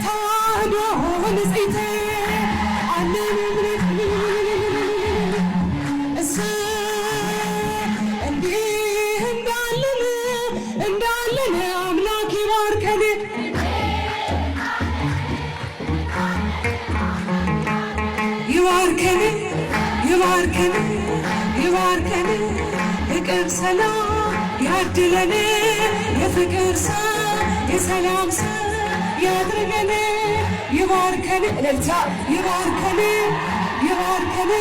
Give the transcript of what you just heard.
ተዋህዶ ንጽሕት አለን እምነት እንዲህ እንዳለን አምላክ ይባርከን ይባርከን ይባርከን ይባርከን ፍቅር ሰላም ያድለን የፍቅር ሰው የሰላም ሰው ያድርገን ይባርከን እልልታ ይባርከን ይባርከን